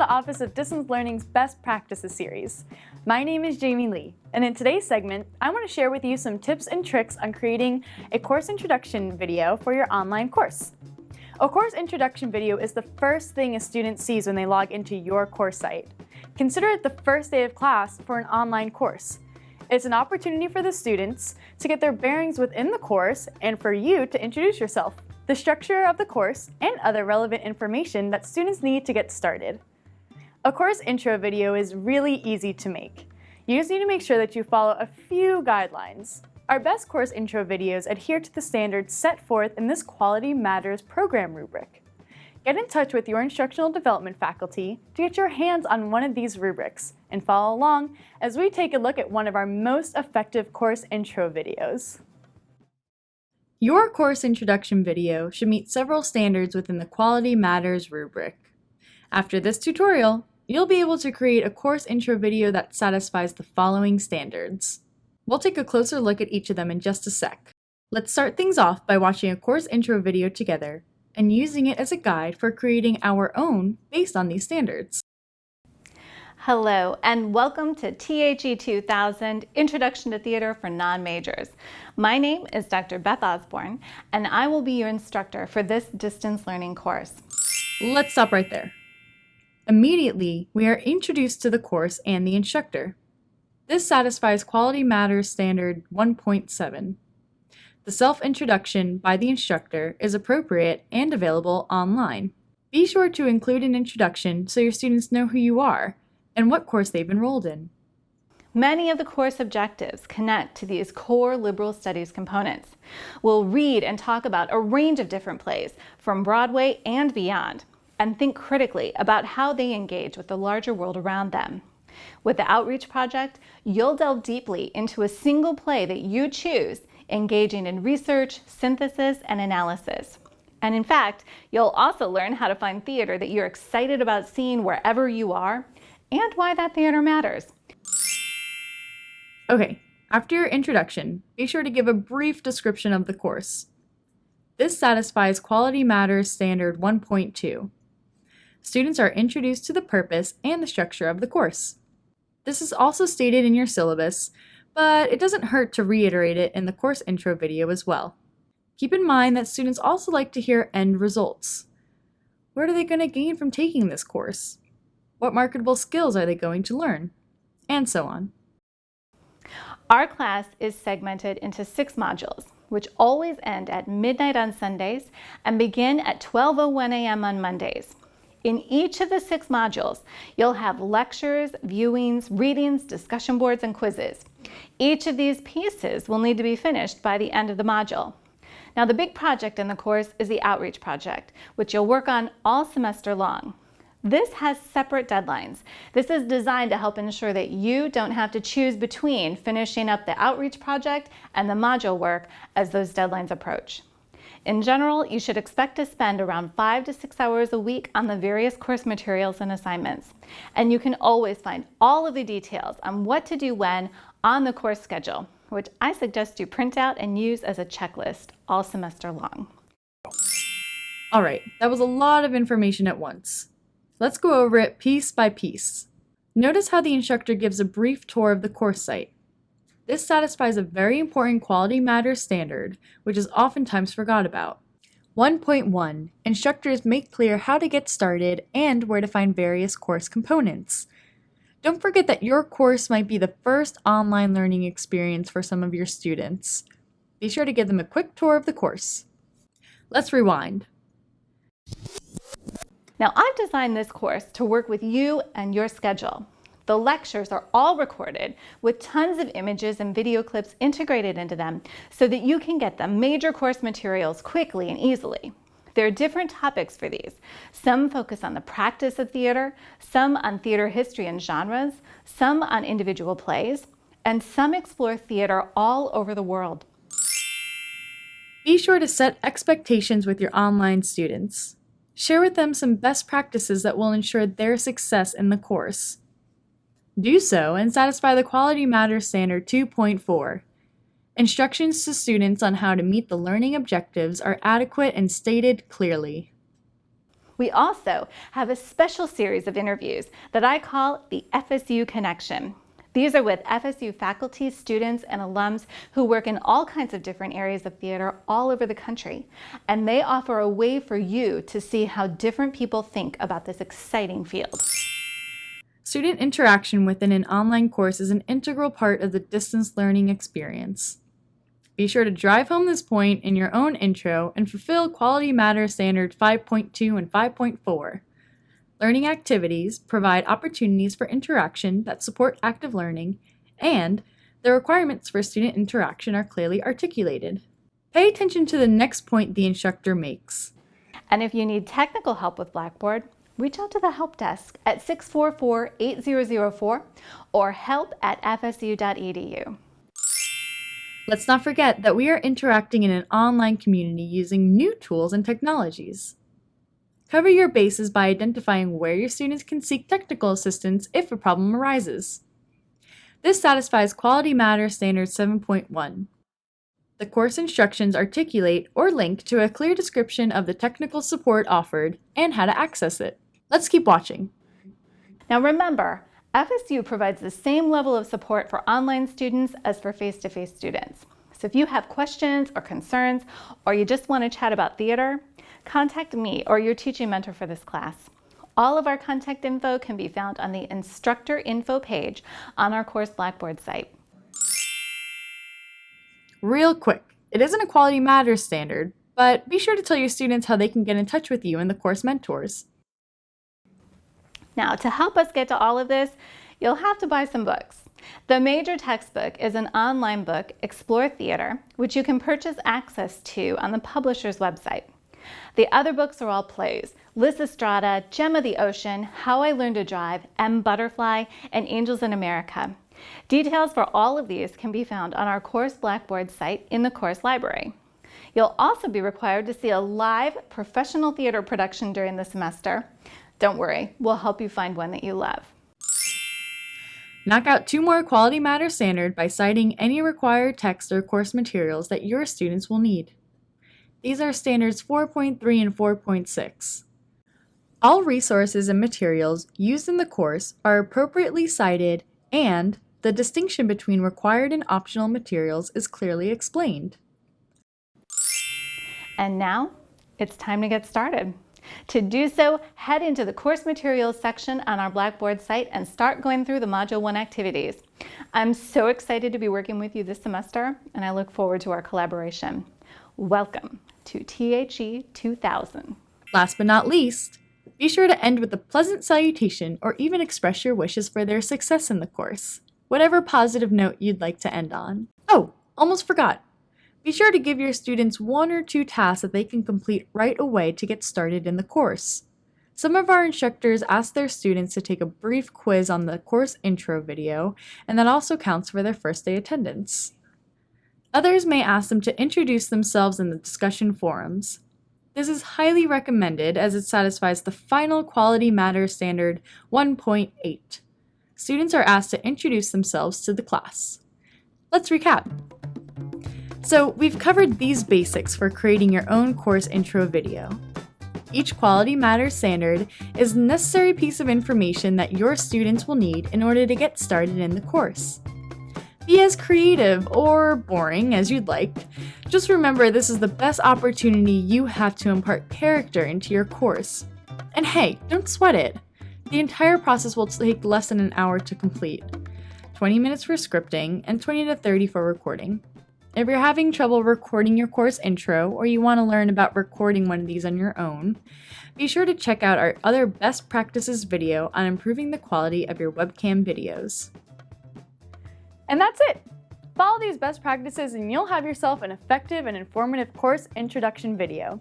the Office of Distance Learning's Best Practices series. My name is Jamie Lee, and in today's segment, I want to share with you some tips and tricks on creating a course introduction video for your online course. A course introduction video is the first thing a student sees when they log into your course site. Consider it the first day of class for an online course. It's an opportunity for the students to get their bearings within the course and for you to introduce yourself, the structure of the course, and other relevant information that students need to get started. A course intro video is really easy to make. You just need to make sure that you follow a few guidelines. Our best course intro videos adhere to the standards set forth in this Quality Matters program rubric. Get in touch with your instructional development faculty to get your hands on one of these rubrics and follow along as we take a look at one of our most effective course intro videos. Your course introduction video should meet several standards within the Quality Matters rubric. After this tutorial, you'll be able to create a course intro video that satisfies the following standards. We'll take a closer look at each of them in just a sec. Let's start things off by watching a course intro video together and using it as a guide for creating our own based on these standards. Hello, and welcome to THE 2000 Introduction to Theater for Non-Majors. My name is Dr. Beth Osborne, and I will be your instructor for this distance learning course. Let's stop right there. Immediately, we are introduced to the course and the instructor. This satisfies Quality Matters Standard 1.7. The self-introduction by the instructor is appropriate and available online. Be sure to include an introduction so your students know who you are and what course they've enrolled in. Many of the course objectives connect to these core liberal studies components. We'll read and talk about a range of different plays from Broadway and beyond, and think critically about how they engage with the larger world around them. With the Outreach Project, you'll delve deeply into a single play that you choose, engaging in research, synthesis, and analysis. And in fact, you'll also learn how to find theater that you're excited about seeing wherever you are, and why that theater matters. Okay, after your introduction, be sure to give a brief description of the course. This satisfies Quality Matters Standard 1.2. Students are introduced to the purpose and the structure of the course. This is also stated in your syllabus, but it doesn't hurt to reiterate it in the course intro video as well. Keep in mind that students also like to hear end results. What are they going to gain from taking this course? What marketable skills are they going to learn? And so on. Our class is segmented into 6 modules, which always end at midnight on Sundays and begin at 12:01 a.m. on Mondays. In each of the 6 modules, you'll have lectures, viewings, readings, discussion boards, and quizzes. Each of these pieces will need to be finished by the end of the module. Now, the big project in the course is the Outreach Project, which you'll work on all semester long. This has separate deadlines. This is designed to help ensure that you don't have to choose between finishing up the Outreach Project and the module work as those deadlines approach. In general, you should expect to spend around 5 to 6 hours a week on the various course materials and assignments. And you can always find all of the details on what to do when on the course schedule, which I suggest you print out and use as a checklist all semester long. All right, that was a lot of information at once. Let's go over it piece by piece. Notice how the instructor gives a brief tour of the course site. This satisfies a very important Quality Matters standard, which is oftentimes forgot about. 1.1. Instructors make clear how to get started and where to find various course components. Don't forget that your course might be the first online learning experience for some of your students. Be sure to give them a quick tour of the course. Let's rewind. Now, I've designed this course to work with you and your schedule. The lectures are all recorded with tons of images and video clips integrated into them so that you can get the major course materials quickly and easily. There are different topics for these. Some focus on the practice of theater, some on theater history and genres, some on individual plays, and some explore theater all over the world. Be sure to set expectations with your online students. Share with them some best practices that will ensure their success in the course. Do so and satisfy the Quality Matters Standard 2.4. Instructions to students on how to meet the learning objectives are adequate and stated clearly. We also have a special series of interviews that I call the FSU Connection. These are with FSU faculty, students, and alums who work in all kinds of different areas of theater all over the country. And they offer a way for you to see how different people think about this exciting field. Student interaction within an online course is an integral part of the distance learning experience. Be sure to drive home this point in your own intro and fulfill Quality Matters Standard 5.2 and 5.4. Learning activities provide opportunities for interaction that support active learning, and the requirements for student interaction are clearly articulated. Pay attention to the next point the instructor makes. And if you need technical help with Blackboard, reach out to the help desk at 644-8004 or help@fsu.edu. Let's not forget that we are interacting in an online community using new tools and technologies. Cover your bases by identifying where your students can seek technical assistance if a problem arises. This satisfies Quality Matters Standard 7.1. The course instructions articulate or link to a clear description of the technical support offered and how to access it. Let's keep watching. Now remember, FSU provides the same level of support for online students as for face-to-face students. So if you have questions or concerns, or you just want to chat about theater, contact me or your teaching mentor for this class. All of our contact info can be found on the instructor info page on our course Blackboard site. Real quick, it isn't a Quality Matters standard, but be sure to tell your students how they can get in touch with you and the course mentors. Now, to help us get to all of this, you'll have to buy some books. The major textbook is an online book, Explore Theater, which you can purchase access to on the publisher's website. The other books are all plays: Lysistrata, Gem of the Ocean, How I Learned to Drive, M. Butterfly, and Angels in America. Details for all of these can be found on our course Blackboard site in the course library. You'll also be required to see a live professional theater production during the semester. Don't worry, we'll help you find one that you love. Knock out 2 more Quality Matters Standard by citing any required text or course materials that your students will need. These are standards 4.3 and 4.6. All resources and materials used in the course are appropriately cited, and the distinction between required and optional materials is clearly explained. And now, it's time to get started. To do so, head into the course materials section on our Blackboard site and start going through the Module 1 activities. I'm so excited to be working with you this semester, and I look forward to our collaboration. Welcome to THE 2000. Last but not least, be sure to end with a pleasant salutation or even express your wishes for their success in the course, whatever positive note you'd like to end on. Oh, almost forgot. Be sure to give your students 1 or 2 tasks that they can complete right away to get started in the course. Some of our instructors ask their students to take a brief quiz on the course intro video, and that also counts for their first day attendance. Others may ask them to introduce themselves in the discussion forums. This is highly recommended as it satisfies the final Quality Matters Standard 1.8. Students are asked to introduce themselves to the class. Let's recap. So we've covered these basics for creating your own course intro video. Each Quality Matters Standard is a necessary piece of information that your students will need in order to get started in the course. Be as creative or boring as you'd like. Just remember, this is the best opportunity you have to impart character into your course. And hey, don't sweat it. The entire process will take less than an hour to complete. 20 minutes for scripting and 20 to 30 for recording. If you're having trouble recording your course intro, or you want to learn about recording one of these on your own, be sure to check out our other best practices video on improving the quality of your webcam videos. And that's it! Follow these best practices and you'll have yourself an effective and informative course introduction video.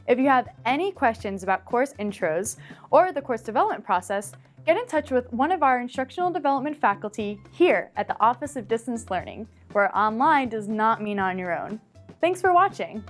If you have any questions about course intros or the course development process, get in touch with one of our instructional development faculty here at the Office of Distance Learning, where online does not mean on your own. Thanks for watching!